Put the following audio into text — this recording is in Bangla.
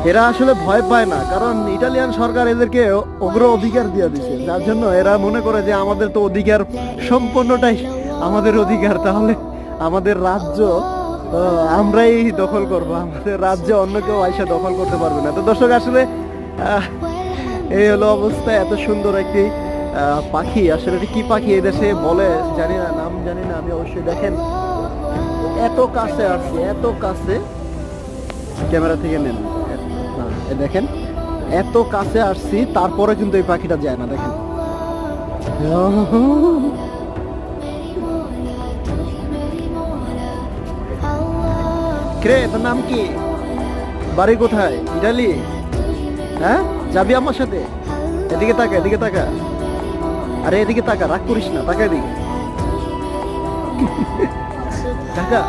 এরা আসলে ভয় পায় না, কারণ ইটালিয়ান সরকার এদেরকে অগ্র অধিকার দিয়ে দিচ্ছে, যার জন্য এরা মনে করে যে আমাদের তো অধিকার সম্পূর্ণটাই আমাদের অধিকার, তাহলে আমাদের রাজ্য আমরাই দখল করব, আমাদের রাজ্যে অন্য কেউ আইসা দখল করতে পারবে না। তো দর্শক আসলে এই হলো অবস্থা। এত সুন্দর একটি পাখি, আসলে এটা কি পাখি এদেশে বলে জানি না, নাম জানি না আমি অবশ্যই। দেখেন এত কাছে আসছে, এত কাছে, ক্যামেরা থেকে নেন না, দেখেন এত কাছে আসছি তারপরে কিন্তু এই পাখিটা যায় না। দেখেন রে, তোর নাম কি, বাড়ি কোথায়, ইটালি? হ্যাঁ, যাবি আমার সাথে? এদিকে তাকা, এদিকে তাকা, আরে এদিকে তাকা, রাগ করিস না, তাকা এদিকে। কাকা